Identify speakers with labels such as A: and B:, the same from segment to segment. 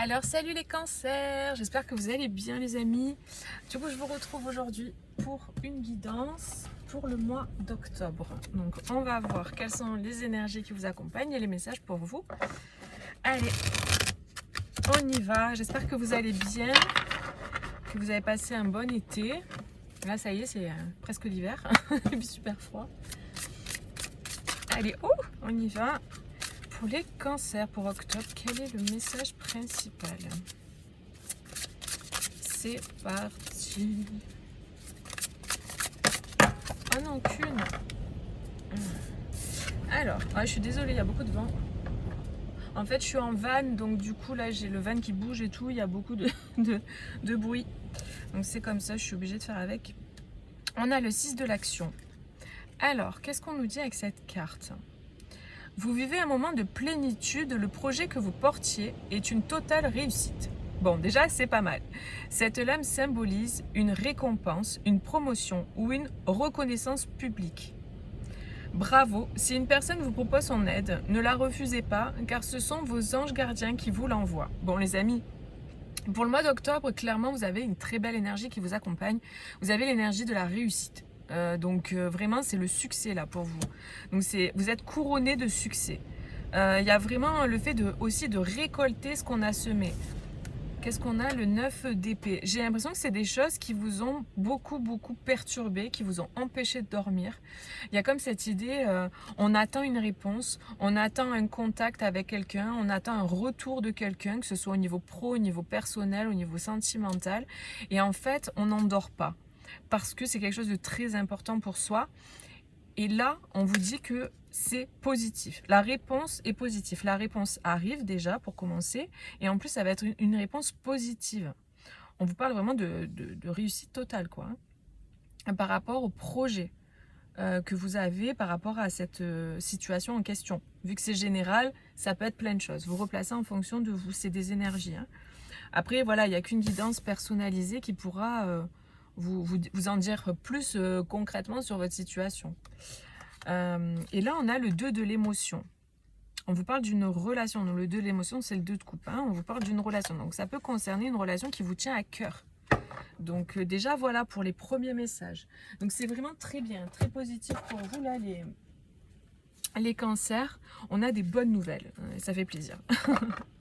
A: Alors salut les cancers, j'espère que vous allez bien les amis. Du coup je vous retrouve aujourd'hui pour une guidance pour le mois d'octobre. Donc on va voir quelles sont les énergies qui vous accompagnent et les messages pour vous. Allez, on y va, j'espère que vous allez bien, que vous avez passé un bon été. Là ça y est, c'est presque l'hiver, il fait super froid. Allez, on y va. Pour les cancers pour octobre, quel est le message principal? C'est parti. Oh non, qu'une. Alors, je suis désolée, il y a beaucoup de vent. En fait, je suis en van, donc du coup, là, j'ai le van qui bouge et tout. Il y a beaucoup de bruit. Donc, c'est comme ça, je suis obligée de faire avec. On a le 6 de l'action. Alors, qu'est-ce qu'on nous dit avec cette carte? Vous vivez un moment de plénitude. Le projet que vous portiez est une totale réussite. Bon, déjà, c'est pas mal. Cette lame symbolise une récompense, une promotion ou une reconnaissance publique. Bravo, si une personne vous propose son aide, ne la refusez pas, car ce sont vos anges gardiens qui vous l'envoient. Bon, les amis, pour le mois d'octobre, clairement, vous avez une très belle énergie qui vous accompagne. Vous avez l'énergie de la réussite. Donc, vraiment, c'est le succès, là, pour vous. Donc, vous êtes couronné de succès. Il y a vraiment le fait aussi de récolter ce qu'on a semé. Qu'est-ce qu'on a? Le 9 d'épée. J'ai l'impression que c'est des choses qui vous ont beaucoup perturbé, qui vous ont empêché de dormir. Il y a comme cette idée, on attend une réponse, on attend un contact avec quelqu'un, on attend un retour de quelqu'un, que ce soit au niveau pro, au niveau personnel, au niveau sentimental. Et en fait, on n'en dort pas. Parce que c'est quelque chose de très important pour soi. Et là, on vous dit que c'est positif. La réponse est positive. La réponse arrive déjà pour commencer. Et en plus, ça va être une réponse positive. On vous parle vraiment de réussite totale, quoi. Par rapport au projet que vous avez, par rapport à cette situation en question. Vu que c'est général, ça peut être plein de choses. Vous replacez en fonction de vous. C'est des énergies. Hein. Après, voilà, il n'y a qu'une guidance personnalisée qui pourra vous en dire plus concrètement sur votre situation. Et là, on a le 2 de l'émotion. On vous parle d'une relation. Donc, le 2 de l'émotion, c'est le 2 de coupe. Hein. On vous parle d'une relation. Donc, ça peut concerner une relation qui vous tient à cœur. Donc, déjà, voilà pour les premiers messages. Donc, c'est vraiment très bien, très positif pour vous, là, les cancers. On a des bonnes nouvelles. Ça fait plaisir.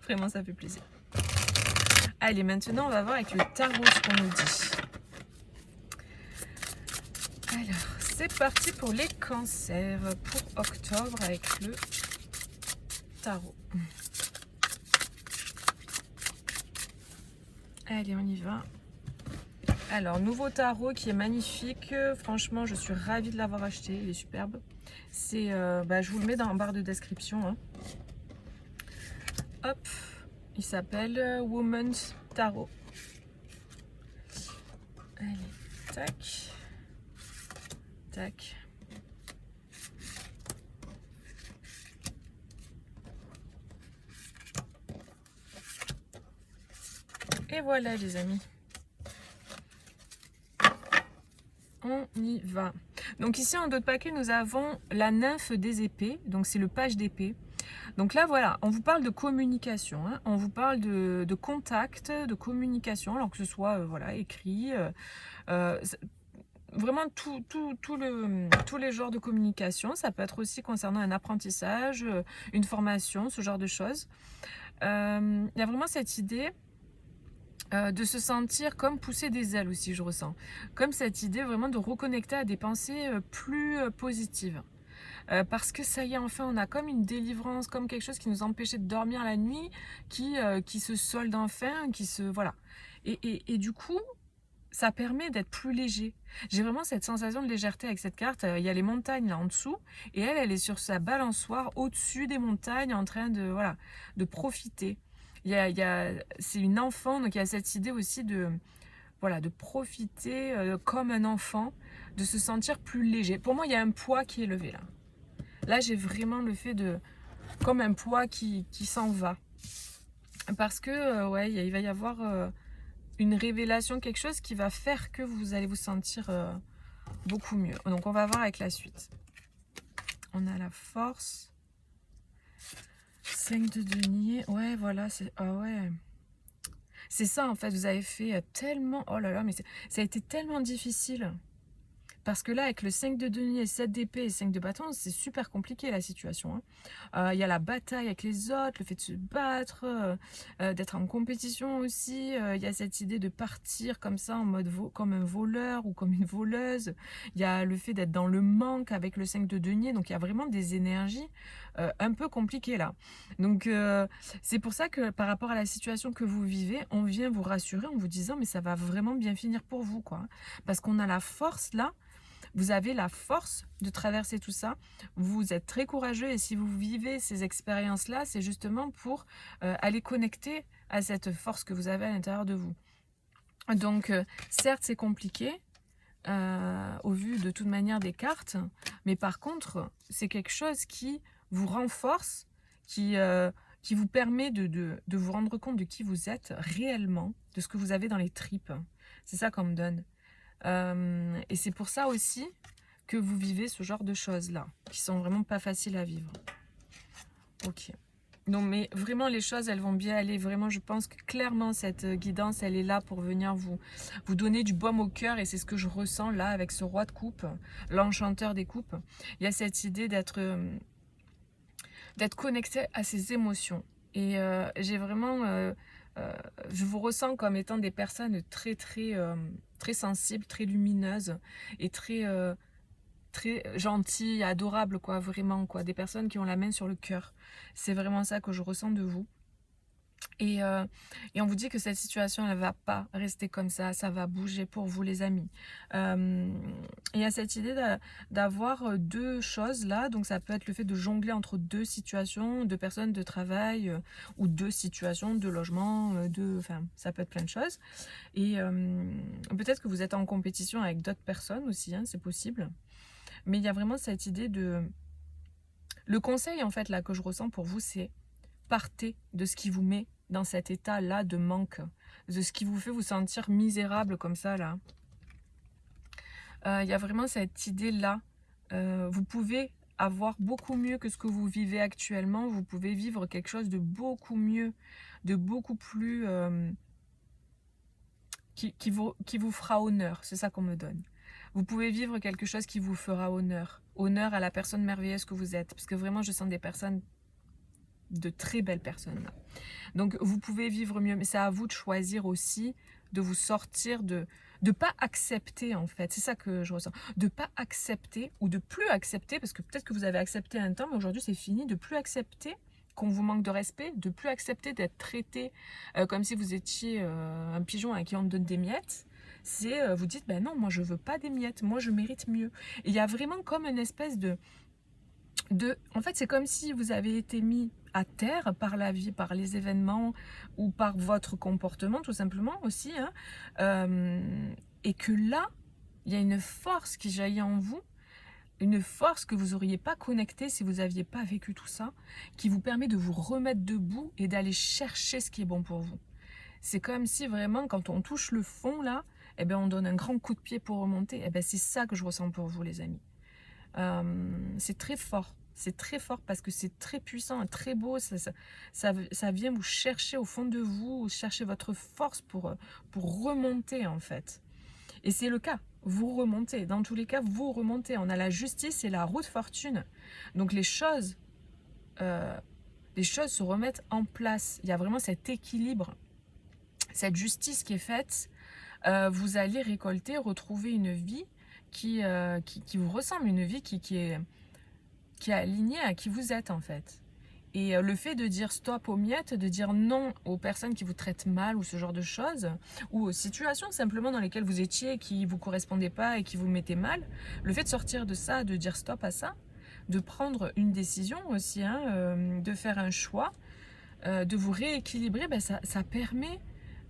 A: Vraiment, ça fait plaisir. Allez, maintenant, on va voir avec le tarot ce qu'on nous dit. Alors, c'est parti pour les cancers pour octobre avec le tarot. Allez, on y va. Alors, nouveau tarot qui est magnifique. Franchement, je suis ravie de l'avoir acheté. Il est superbe. C'est, je vous le mets dans la barre de description. Hein. Hop, il s'appelle Woman's Tarot. Allez, tac. Tac. Et voilà les amis. On y va. Donc ici en dos de paquet nous avons la nymphe des épées. Donc c'est le page d'épée. Donc là voilà, on vous parle de communication. Hein. On vous parle de contact, de communication. Alors que ce soit voilà, écrit. Vraiment tous les genres de communication. Ça peut être aussi concernant un apprentissage, une formation, ce genre de choses. Il y a vraiment cette idée de se sentir comme pousser des ailes aussi, je ressens. Comme cette idée vraiment de reconnecter à des pensées plus positives. Parce que ça y est, enfin, on a comme une délivrance, comme quelque chose qui nous empêchait de dormir la nuit, qui se solde enfin, voilà. Et du coup, ça permet d'être plus léger. J'ai vraiment cette sensation de légèreté avec cette carte. Il y a les montagnes là en dessous, et elle est sur sa balançoire au-dessus des montagnes, en train de profiter. C'est une enfant, donc il y a cette idée aussi de profiter comme un enfant, de se sentir plus léger. Pour moi, il y a un poids qui est levé là. Là, j'ai vraiment le fait comme un poids qui s'en va. Parce que, il va y avoir une révélation, quelque chose qui va faire que vous allez vous sentir beaucoup mieux. Donc, on va voir avec la suite. On a la force. 5 de denier. Ouais, voilà. Ah ouais. C'est ça en fait, vous avez fait tellement, oh là là, mais ça a été tellement difficile. Parce que là, avec le 5 de denier, 7 d'épée et 5 de bâton, c'est super compliqué la situation, hein. Il y a la bataille avec les autres, le fait de se battre, d'être en compétition aussi. Il y a cette idée de partir comme ça, en mode comme un voleur ou comme une voleuse. Il y a le fait d'être dans le manque avec le 5 de denier. Donc il y a vraiment des énergies un peu compliquées là. Donc c'est pour ça que par rapport à la situation que vous vivez, on vient vous rassurer en vous disant mais ça va vraiment bien finir pour vous, quoi. Parce qu'on a la force là. Vous avez la force de traverser tout ça. Vous êtes très courageux et si vous vivez ces expériences-là, c'est justement pour aller connecter à cette force que vous avez à l'intérieur de vous. Donc, certes, c'est compliqué au vu de toute manière des cartes, mais par contre, c'est quelque chose qui vous renforce, qui vous permet de vous rendre compte de qui vous êtes réellement, de ce que vous avez dans les tripes. C'est ça qu'on me donne. Et c'est pour ça aussi que vous vivez ce genre de choses-là, qui sont vraiment pas faciles à vivre. Ok. Non, mais vraiment, les choses, elles vont bien aller. Vraiment, je pense que clairement, cette guidance, elle est là pour venir vous donner du baume au cœur. Et c'est ce que je ressens là avec ce roi de coupe, l'enchanteur des coupes. Il y a cette idée d'être connecté à ses émotions. Et j'ai vraiment... je vous ressens comme étant des personnes très très sensibles, très lumineuses et très gentilles, adorables, quoi, vraiment, quoi, des personnes qui ont la main sur le cœur. C'est vraiment ça que je ressens de vous. Et on vous dit que cette situation, elle ne va pas rester comme ça va bouger pour vous, les amis. Il y a cette idée d'avoir deux choses là, donc ça peut être le fait de jongler entre deux situations, deux personnes de travail, ou deux situations de logement, enfin, ça peut être plein de choses. Et peut-être que vous êtes en compétition avec d'autres personnes aussi, hein, c'est possible. Mais il y a vraiment cette idée de... Le conseil, en fait, là, que je ressens pour vous, c'est partez de ce qui vous met dans cet état-là de manque, de ce qui vous fait vous sentir misérable comme ça, là. Il y a vraiment cette idée-là. Vous pouvez avoir beaucoup mieux que ce que vous vivez actuellement. Vous pouvez vivre quelque chose de beaucoup mieux, de beaucoup plus... qui vous fera honneur. C'est ça qu'on me donne. Vous pouvez vivre quelque chose qui vous fera honneur. Honneur à la personne merveilleuse que vous êtes. Parce que vraiment, je sens des personnes, de très belles personnes. Donc, vous pouvez vivre mieux. Mais c'est à vous de choisir aussi de vous sortir de pas accepter, en fait. C'est ça que je ressens. De pas accepter ou de plus accepter. Parce que peut-être que vous avez accepté un temps, mais aujourd'hui, c'est fini. De plus accepter qu'on vous manque de respect. De plus accepter d'être traité comme si vous étiez un pigeon à qui on donne des miettes. C'est vous dites, ben non, moi je veux pas des miettes, moi je mérite mieux. Et il y a vraiment comme une espèce en fait, c'est comme si vous avez été mis à terre par la vie, par les événements ou par votre comportement tout simplement aussi, hein, et que là, il y a une force qui jaillit en vous, une force que vous n'auriez pas connectée si vous n'aviez pas vécu tout ça, qui vous permet de vous remettre debout et d'aller chercher ce qui est bon pour vous. C'est comme si vraiment, quand on touche le fond là, eh bien, on donne un grand coup de pied pour remonter. Eh bien, c'est ça que je ressens pour vous, les amis. C'est très fort. C'est très fort parce que c'est très puissant, très beau. Ça vient vous chercher au fond de vous, chercher votre force pour remonter, en fait. Et c'est le cas. Vous remontez. Dans tous les cas, vous remontez. On a la justice et la roue de fortune. Donc, les choses se remettent en place. Il y a vraiment cet équilibre, cette justice qui est faite. Vous allez récolter, retrouver une vie qui vous ressemble, une vie qui est alignée à qui vous êtes, en fait. Et le fait de dire stop aux miettes, de dire non aux personnes qui vous traitent mal ou ce genre de choses, ou aux situations simplement dans lesquelles vous étiez qui ne vous correspondaient pas et qui vous mettaient mal, le fait de sortir de ça, de dire stop à ça, de prendre une décision aussi, hein, de faire un choix, de vous rééquilibrer, ben ça permet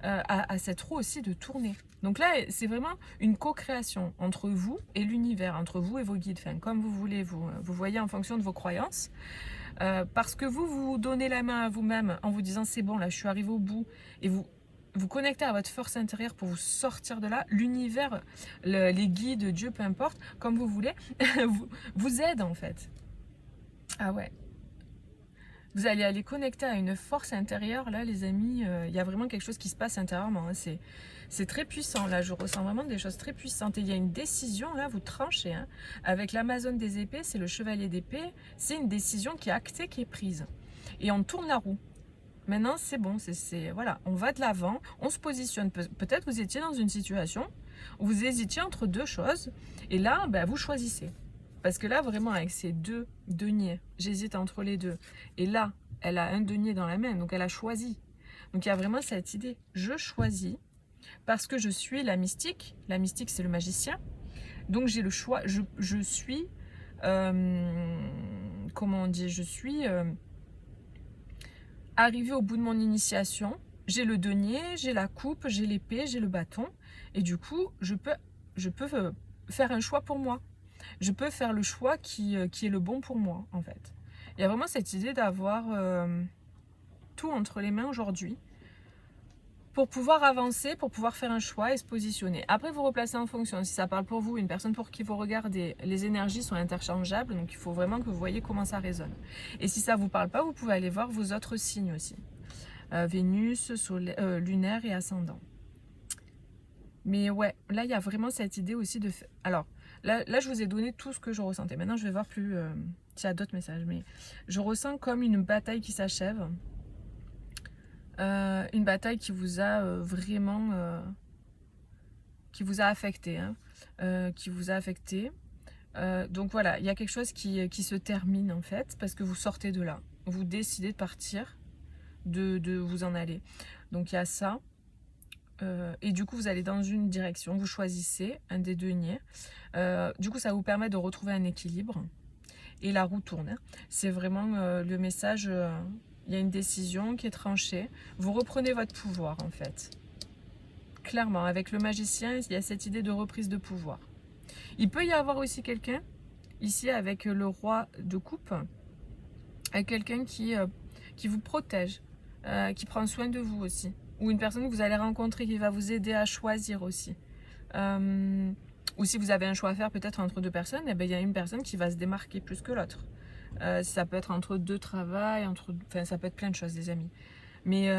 A: à cette roue aussi de tourner. Donc là, c'est vraiment une co-création entre vous et l'univers, entre vous et vos guides, enfin, comme vous voulez, vous voyez en fonction de vos croyances. Parce que vous donnez la main à vous-même en vous disant c'est bon, là je suis arrivé au bout, et vous connectez à votre force intérieure pour vous sortir de là. L'univers, les guides, Dieu, peu importe, comme vous voulez, vous aide en fait. Ah ouais. Vous allez aller connecter à une force intérieure, là les amis, il y a vraiment quelque chose qui se passe intérieurement, hein. C'est très puissant, là je ressens vraiment des choses très puissantes. Et il y a une décision, là vous tranchez, hein. Avec l'Amazone des épées, c'est le chevalier d'épée, c'est une décision qui est actée, qui est prise. Et on tourne la roue. Maintenant c'est bon, voilà, on va de l'avant, on se positionne. Peut-être vous étiez dans une situation où vous hésitiez entre deux choses, et là ben, vous choisissez. Parce que là, vraiment, avec ces deux deniers, j'hésite entre les deux. Et là, elle a un denier dans la main, donc elle a choisi. Donc il y a vraiment cette idée, je choisis, parce que je suis la mystique. La mystique, c'est le magicien. Donc j'ai le choix, je suis, comment on dit, je suis arrivée au bout de mon initiation. J'ai le denier, j'ai la coupe, j'ai l'épée, j'ai le bâton. Et du coup, je peux faire un choix pour moi. Je peux faire le choix qui est le bon pour moi, en fait. Il y a vraiment cette idée d'avoir tout entre les mains aujourd'hui pour pouvoir avancer, pour pouvoir faire un choix et se positionner. Après, vous replacez en fonction. Si ça parle pour vous, une personne pour qui vous regardez, les énergies sont interchangeables, donc il faut vraiment que vous voyez comment ça résonne. Et si ça ne vous parle pas, vous pouvez aller voir vos autres signes aussi. Vénus, lunaire et ascendant. Mais ouais, là, il y a vraiment cette idée aussi de... Alors, là, je vous ai donné tout ce que je ressentais. Maintenant, je vais voir plus s'il y a d'autres messages. Mais je ressens comme une bataille qui s'achève. Une bataille qui vous a vraiment... qui vous a affecté. Hein, qui vous a affecté. Donc voilà, il y a quelque chose qui se termine en fait. Parce que vous sortez de là. Vous décidez de partir, de vous en aller. Donc il y a ça. Et du coup vous allez dans une direction, vous choisissez un des deniers, du coup ça vous permet de retrouver un équilibre et la roue tourne, hein. C'est vraiment le message, il y a une décision qui est tranchée, vous reprenez votre pouvoir en fait, clairement. Avec le magicien il y a cette idée de reprise de pouvoir. Il peut y avoir aussi quelqu'un ici avec le roi de coupe, avec quelqu'un qui vous protège, qui prend soin de vous aussi. Ou une personne que vous allez rencontrer qui va vous aider à choisir aussi. Ou si vous avez un choix à faire peut-être entre deux personnes, eh bien, il y a une personne qui va se démarquer plus que l'autre. Ça peut être entre deux travails, enfin, ça peut être plein de choses, les amis. Mais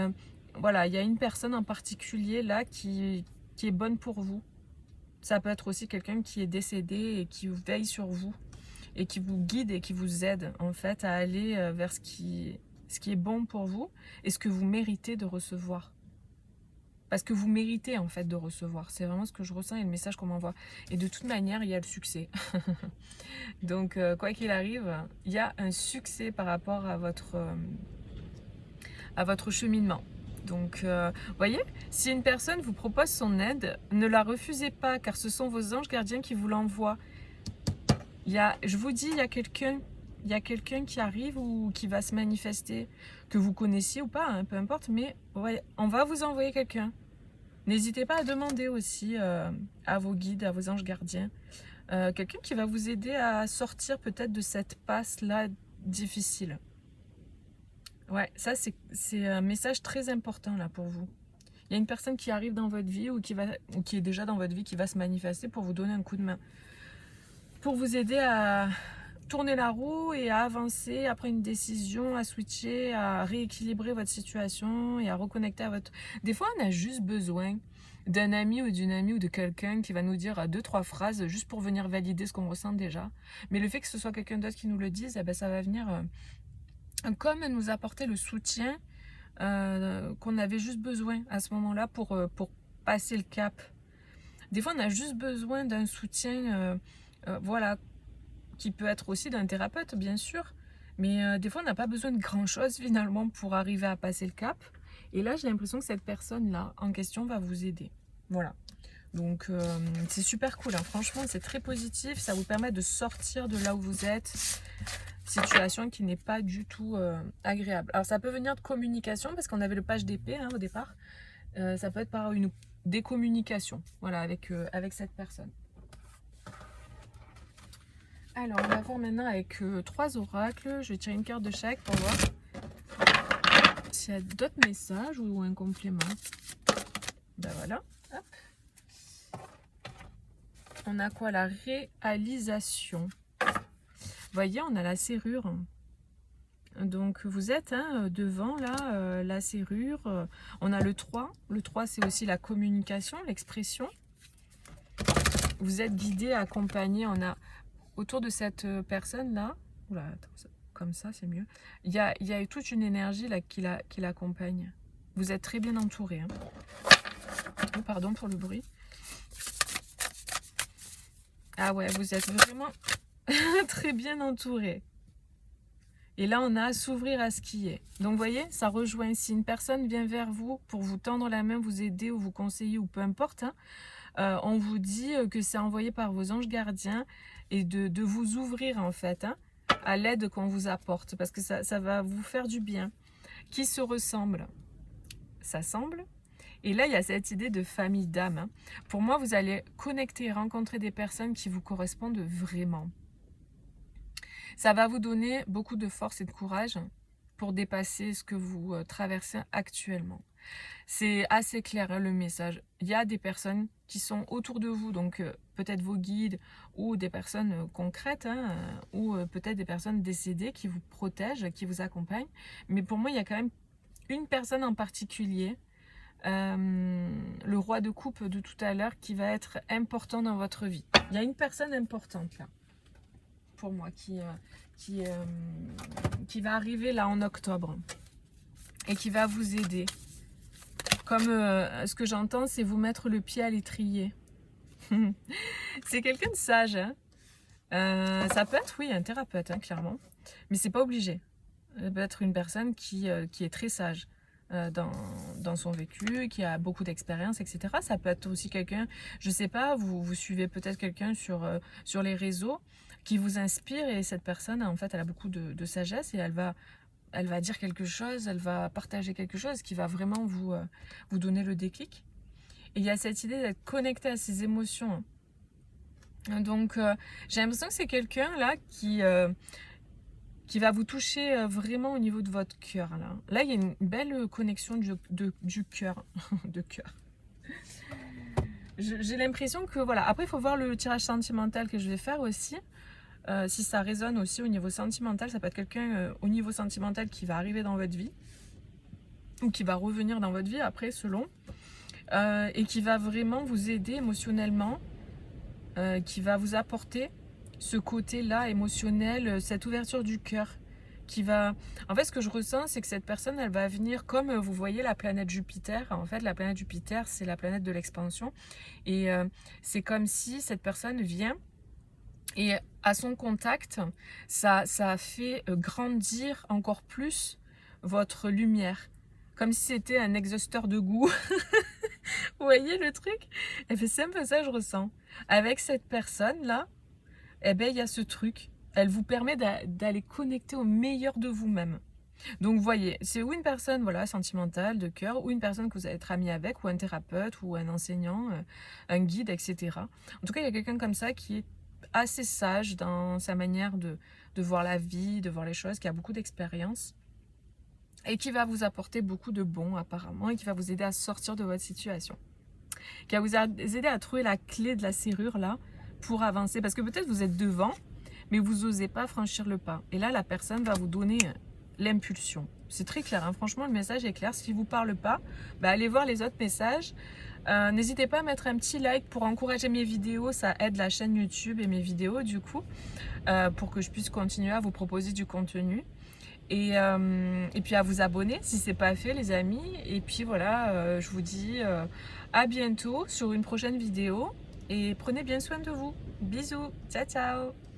A: voilà, il y a une personne en particulier là qui est bonne pour vous. Ça peut être aussi quelqu'un qui est décédé et qui veille sur vous et qui vous guide et qui vous aide en fait à aller vers ce qui est bon pour vous et ce que vous méritez de recevoir. Parce que vous méritez en fait de recevoir. C'est vraiment ce que je ressens et le message qu'on m'envoie. Et de toute manière, il y a le succès. Donc, quoi qu'il arrive, il y a un succès par rapport à votre cheminement. Donc, vous voyez, si une personne vous propose son aide, ne la refusez pas, car ce sont vos anges gardiens qui vous l'envoient. Je vous dis, il y a quelqu'un qui arrive ou qui va se manifester, que vous connaissiez ou pas, hein, peu importe, mais ouais, on va vous envoyer quelqu'un. N'hésitez pas à demander aussi à vos guides, à vos anges gardiens, quelqu'un qui va vous aider à sortir peut-être de cette passe-là difficile. Ouais, ça c'est un message très important là pour vous. Il y a une personne qui arrive dans votre vie ou qui est déjà dans votre vie, qui va se manifester pour vous donner un coup de main. Pour vous aider à tourner la roue et à avancer, à prendre une décision, à switcher, à rééquilibrer votre situation et à reconnecter à votre... Des fois, on a juste besoin d'un ami ou d'une amie ou de quelqu'un qui va nous dire 2-3 phrases juste pour venir valider ce qu'on ressent déjà. Mais le fait que ce soit quelqu'un d'autre qui nous le dise, eh ben, ça va venir comme nous apporter le soutien qu'on avait juste besoin à ce moment-là pour passer le cap. Des fois, on a juste besoin d'un soutien, voilà, qui peut être aussi d'un thérapeute, bien sûr. Mais des fois, on n'a pas besoin de grand-chose, finalement, pour arriver à passer le cap. Et là, j'ai l'impression que cette personne-là, en question, va vous aider. Voilà. Donc, c'est super cool, hein. Franchement, c'est très positif. Ça vous permet de sortir de là où vous êtes. Situation qui n'est pas du tout agréable. Alors, ça peut venir de communication, parce qu'on avait le page d'épée hein, au départ. Ça peut être par une décommunication, voilà, avec cette personne. Alors, on va voir maintenant avec 3 oracles. Je vais tirer une carte de chaque pour voir s'il y a d'autres messages ou un complément. Ben voilà. Hop. On a quoi? La réalisation. Vous voyez, on a la serrure. Donc vous êtes devant là, la serrure. On a le 3. Le 3 c'est aussi la communication, l'expression. Vous êtes guidé, accompagné. On a autour de cette personne là. Oula, attends, comme ça c'est mieux. Il y a toute une énergie là qui l'accompagne. Vous êtes très bien entouré. Oh, pardon pour le bruit. Ah ouais, vous êtes vraiment très bien entouré. Et là, on a à s'ouvrir à ce qui est. Donc, vous voyez, ça rejoint. Si une personne vient vers vous pour vous tendre la main, vous aider ou vous conseiller ou peu importe, on vous dit que c'est envoyé par vos anges gardiens et de vous ouvrir en fait à l'aide qu'on vous apporte parce que ça va vous faire du bien. Qui se ressemble, ça semble. Et là, il y a cette idée de famille d'âme. Pour moi, vous allez connecter et rencontrer des personnes qui vous correspondent vraiment. Ça va vous donner beaucoup de force et de courage pour dépasser ce que vous traversez actuellement. C'est assez clair le message. Il y a des personnes qui sont autour de vous, donc peut-être vos guides ou des personnes concrètes ou peut-être des personnes décédées qui vous protègent, qui vous accompagnent. Mais pour moi, il y a quand même une personne en particulier, le roi de coupe de tout à l'heure, qui va être important dans votre vie. Il y a une personne importante là. Pour moi qui va arriver là en octobre et qui va vous aider. Comme ce que j'entends, c'est vous mettre le pied à l'étrier. C'est quelqu'un de sage. Ça peut être, oui, un thérapeute, clairement. Mais c'est pas obligé. Ça peut être une personne qui est très sage dans son vécu, qui a beaucoup d'expérience, etc. Ça peut être aussi quelqu'un, je sais pas, vous suivez peut-être quelqu'un sur les réseaux qui vous inspire et cette personne, en fait, elle a beaucoup de sagesse et elle va dire quelque chose, elle va partager quelque chose qui va vraiment vous donner le déclic. Et il y a cette idée d'être connecté à ses émotions. Donc, j'ai l'impression que c'est quelqu'un là qui va vous toucher vraiment au niveau de votre cœur. Là, il y a une belle connexion du cœur. de cœur. J'ai l'impression que, voilà. Après, il faut voir le tirage sentimental que je vais faire aussi. Si ça résonne aussi au niveau sentimental, ça peut être quelqu'un au niveau sentimental qui va arriver dans votre vie ou qui va revenir dans votre vie après, selon, et qui va vraiment vous aider émotionnellement, qui va vous apporter ce côté-là émotionnel, cette ouverture du cœur qui va... En fait, ce que je ressens, c'est que cette personne, elle va venir comme, vous voyez, la planète Jupiter. En fait, la planète Jupiter, c'est la planète de l'expansion. Et c'est comme si cette personne vient et à son contact, ça a fait grandir encore plus votre lumière. Comme si c'était un exhausteur de goût. Vous voyez le truc? Et c'est un peu ça que je ressens. Avec cette personne-là, eh ben, il y a ce truc. Elle vous permet d'aller connecter au meilleur de vous-même. Donc, vous voyez, c'est ou une personne voilà, sentimentale, de cœur, ou une personne que vous allez être ami avec, ou un thérapeute, ou un enseignant, un guide, etc. En tout cas, il y a quelqu'un comme ça qui est assez sage dans sa manière de voir la vie, de voir les choses, qui a beaucoup d'expérience et qui va vous apporter beaucoup de bon apparemment et qui va vous aider à sortir de votre situation. Qui va vous aider à trouver la clé de la serrure là pour avancer. Parce que peut-être vous êtes devant, mais vous n'osez pas franchir le pas. Et là, la personne va vous donner l'impulsion. C'est très clair, franchement, le message est clair. Si ne vous parle pas, allez voir les autres messages. N'hésitez pas à mettre un petit like pour encourager mes vidéos, ça aide la chaîne YouTube et mes vidéos du coup, pour que je puisse continuer à vous proposer du contenu. Et puis à vous abonner si ce n'est pas fait les amis. Et puis voilà, je vous dis à bientôt sur une prochaine vidéo et prenez bien soin de vous. Bisous, ciao ciao.